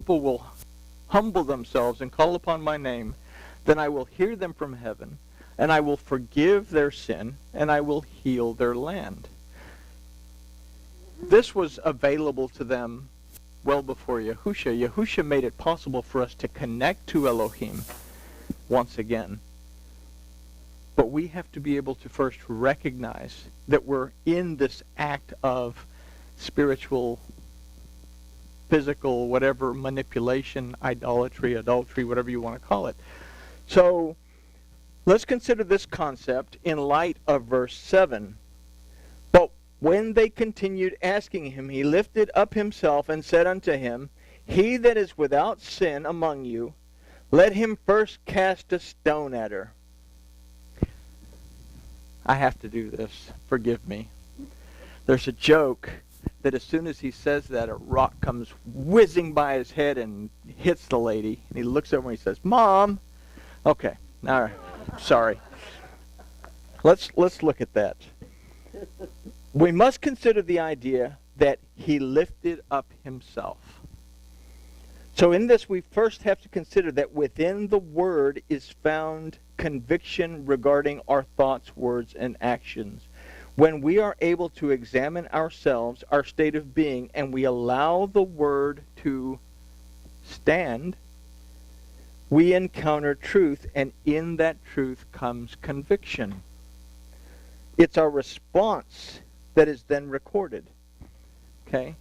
people will humble themselves and call upon my name, then I will hear them from heaven, and I will forgive their sin, and I will heal their land. This was available to them well before Yahusha. Yahusha made it possible for us to connect to Elohim once again. But we have to be able to first recognize that we're in this act of spiritual, physical, whatever, manipulation, idolatry, adultery, whatever you want to call it. So let's consider this concept in light of verse 7. But when they continued asking him, he lifted up himself and said unto him, He that is without sin among you, let him first cast a stone at her. I have to do this. Forgive me. There's a joke that as soon as he says that, a rock comes whizzing by his head and hits the lady. And he looks over and he says, Mom. Okay. All right. Sorry. Let's look at that. We must consider the idea that he lifted up himself. So in this, we first have to consider that within the Word is found conviction regarding our thoughts, words, and actions. When we are able to examine ourselves, our state of being, and we allow the Word to stand, we encounter truth, and in that truth comes conviction. It's our response that is then recorded. Okay?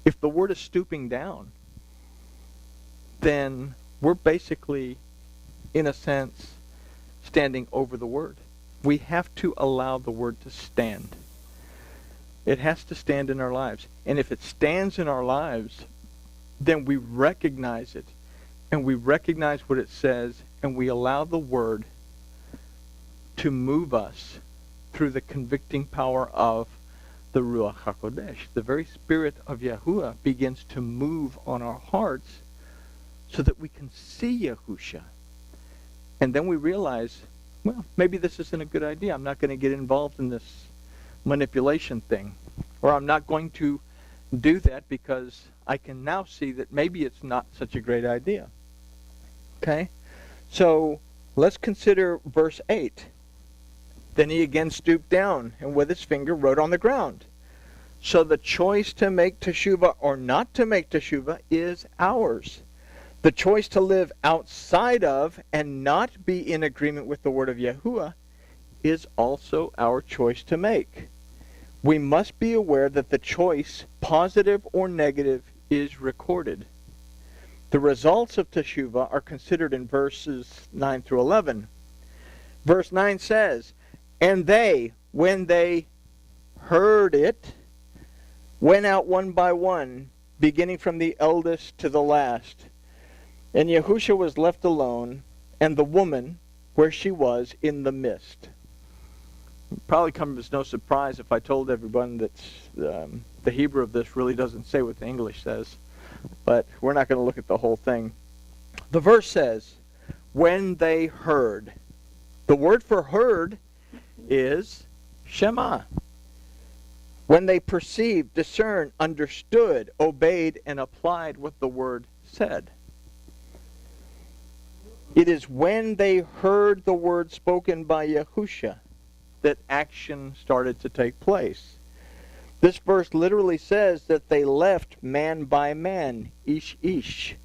If the Word is stooping down, then we're basically, in a sense, standing over the Word. We have to allow the Word to stand. It has to stand in our lives. And if it stands in our lives, then we recognize it. And we recognize what it says, and we allow the Word to move us through the convicting power of the Ruach HaKodesh. The very Spirit of Yahuwah begins to move on our hearts so that we can see Yahusha. And then we realize, well, maybe this isn't a good idea. I'm not going to get involved in this manipulation thing. Or I'm not going to do that because I can now see that maybe it's not such a great idea. Okay? So let's consider verse 8. Then he again stooped down and with his finger wrote on the ground. So the choice to make teshuvah or not to make teshuvah is ours. The choice to live outside of and not be in agreement with the word of Yahuwah is also our choice to make. We must be aware that the choice, positive or negative, is recorded. The results of teshuvah are considered in verses 9 through 11. Verse 9 says, And they, when they heard it, went out one by one, beginning from the eldest to the last. And Yahusha was left alone, and the woman where she was in the midst. It probably comes as no surprise if I told everyone that the Hebrew of this really doesn't say what the English says. But we're not going to look at the whole thing. The verse says, when they heard. The word for heard is Shema. When they perceived, discerned, understood, obeyed, and applied what the word said. It is when they heard the word spoken by Yahusha that action started to take place. This verse literally says that they left man by man, ish.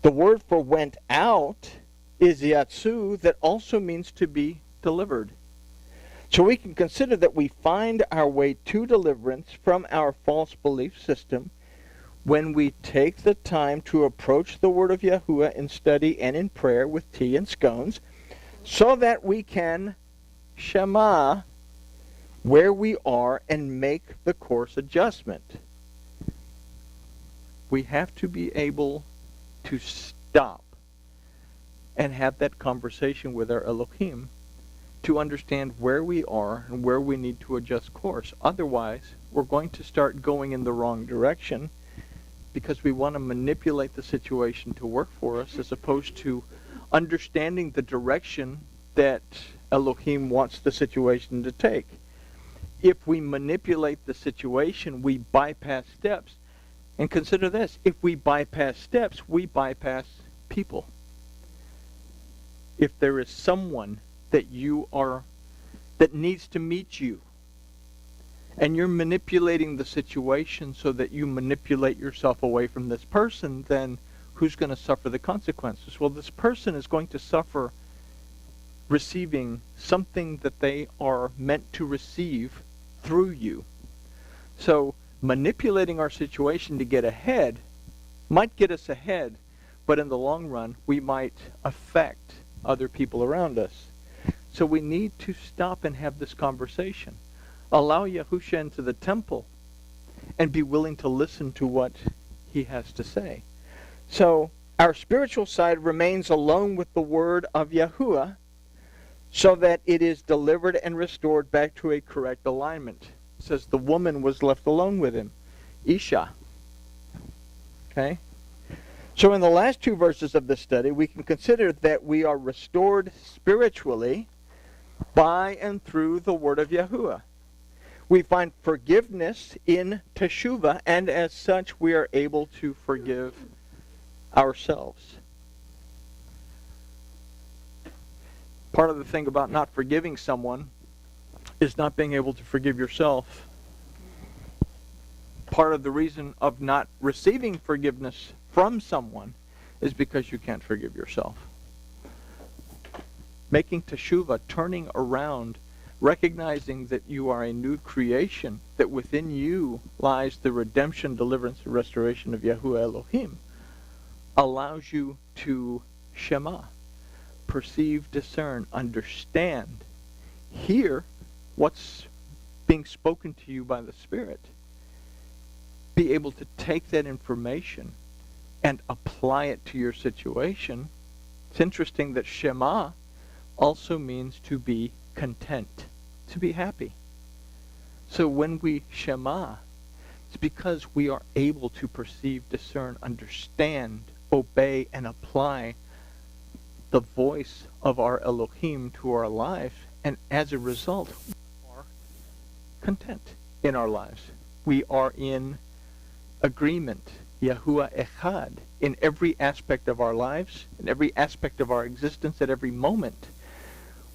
The word for went out is yatsu, that also means to be delivered. So we can consider that we find our way to deliverance from our false belief system when we take the time to approach the word of Yahuwah in study and in prayer with tea and scones, so that we can Shema where we are and make the course adjustment. We have to be able to stop and have that conversation with our Elohim to understand where we are and where we need to adjust course. Otherwise, we're going to start going in the wrong direction because we want to manipulate the situation to work for us as opposed to understanding the direction that Elohim wants the situation to take. If we manipulate the situation, we bypass steps, And consider this, if we bypass steps, we bypass people. If there is someone that that needs to meet you, and you're manipulating the situation so that you manipulate yourself away from this person, then who's going to suffer the consequences? Well, this person is going to suffer receiving something that they are meant to receive through you. So manipulating our situation to get ahead might get us ahead, but in the long run, we might affect other people around us. So we need to stop and have this conversation. Allow Yahusha into the temple and be willing to listen to what he has to say. So our spiritual side remains alone with the word of Yahuwah so that it is delivered and restored back to a correct alignment. It says the woman was left alone with him. Isha. Okay? So in the last two verses of this study, we can consider that we are restored spiritually by and through the word of Yahuwah. We find forgiveness in teshuvah, and as such, we are able to forgive ourselves. Part of the thing about not forgiving someone is not being able to forgive yourself. Part of the reason of not receiving forgiveness from someone is because you can't forgive yourself. Making teshuvah, turning around, recognizing that you are a new creation, that within you lies the redemption, deliverance, and restoration of Yahuwah Elohim, allows you to shema, perceive, discern, understand, hear what's being spoken to you by the Spirit, be able to take that information and apply it to your situation. It's interesting that shema also means to be content, to be happy. So when we shema, it's because we are able to perceive, discern, understand, obey, and apply the voice of our Elohim to our life, and as a result, we are content in our lives. We are in agreement, Yahuwah Echad, in every aspect of our lives, in every aspect of our existence, at every moment.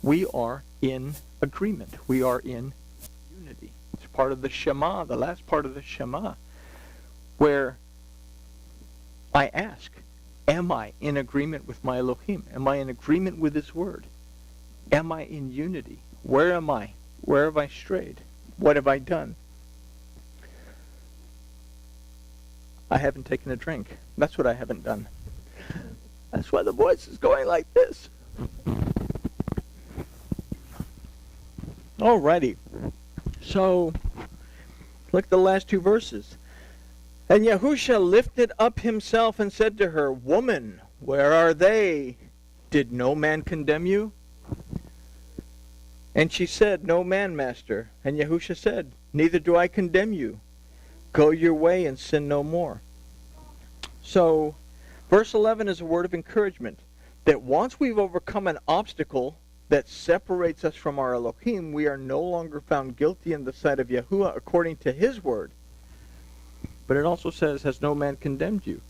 We are in agreement. We are in unity. It's part of the Shema, the last part of the Shema, where I ask, am I in agreement with my Elohim? Am I in agreement with his word? Am I in unity? Where am I? Where have I strayed? What have I done? I haven't taken a drink. That's what I haven't done. That's why the voice is going like this. Alrighty. So, look at the last two verses. And Yahusha lifted up himself and said to her, Woman, where are they? Did no man condemn you? And she said, No man, Master. And Yahusha said, Neither do I condemn you. Go your way and sin no more. So, verse 11 is a word of encouragement that once we've overcome an obstacle that separates us from our Elohim, we are no longer found guilty in the sight of Yahuwah according to his word. But it also says, Has no man condemned you?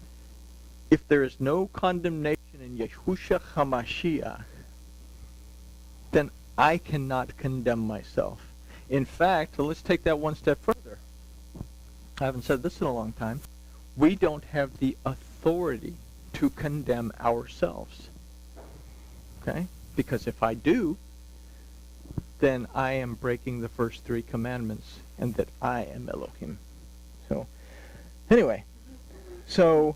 If there is no condemnation in Yahusha HaMashiach, then I cannot condemn myself. In fact, let's take that one step further. I haven't said this in a long time. We don't have the authority to condemn ourselves. Okay? Because if I do, then I am breaking the first three commandments, and that I am Elohim. So, anyway, so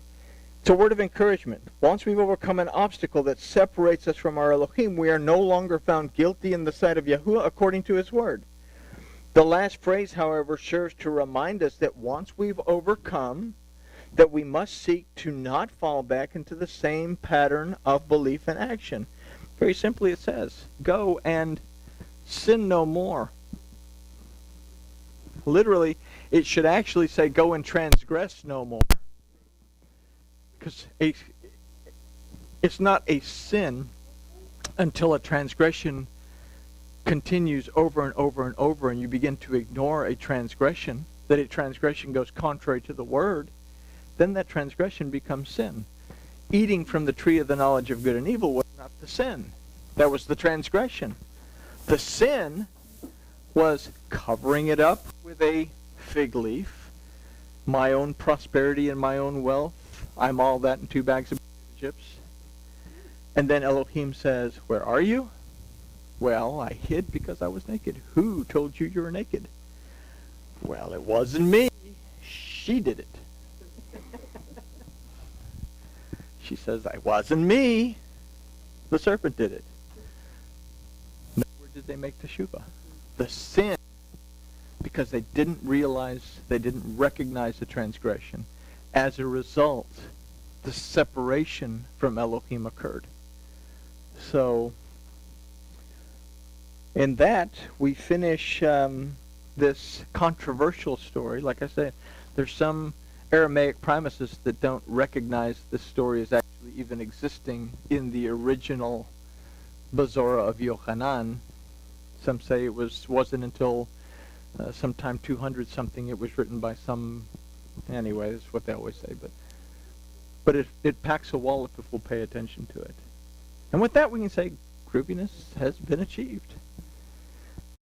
it's a word of encouragement. Once we've overcome an obstacle that separates us from our Elohim, we are no longer found guilty in the sight of Yahuwah according to his word. The last phrase, however, serves to remind us that once we've overcome, that we must seek to not fall back into the same pattern of belief and action. Very simply it says, go and sin no more. Literally, it should actually say, go and transgress no more. Because it's not a sin until a transgression continues over and over and over, and you begin to ignore a transgression, that a transgression goes contrary to the word. then that transgression becomes sin. Eating from the tree of the knowledge of good and evil was not the sin. That was the transgression. The sin was covering it up with a fig leaf, my own prosperity and my own wealth. I'm all that in 2 bags of chips. And then Elohim says, where are you? Well, I hid because I was naked. Who told you were naked? Well, it wasn't me. She did it. She says, it wasn't me. The serpent did it. No, where did they make teshuvah? The sin, because they didn't realize, they didn't recognize the transgression. As a result, the separation from Elohim occurred. So, in that, we finish this controversial story. Like I said, there's some Aramaic premises that don't recognize this story as actually even existing in the original Bazora of Yochanan. Some say it wasn't until sometime 200 something it was written by some. Anyway, that's what they always say. But it packs a wallop if we'll pay attention to it. And with that, we can say grooviness has been achieved.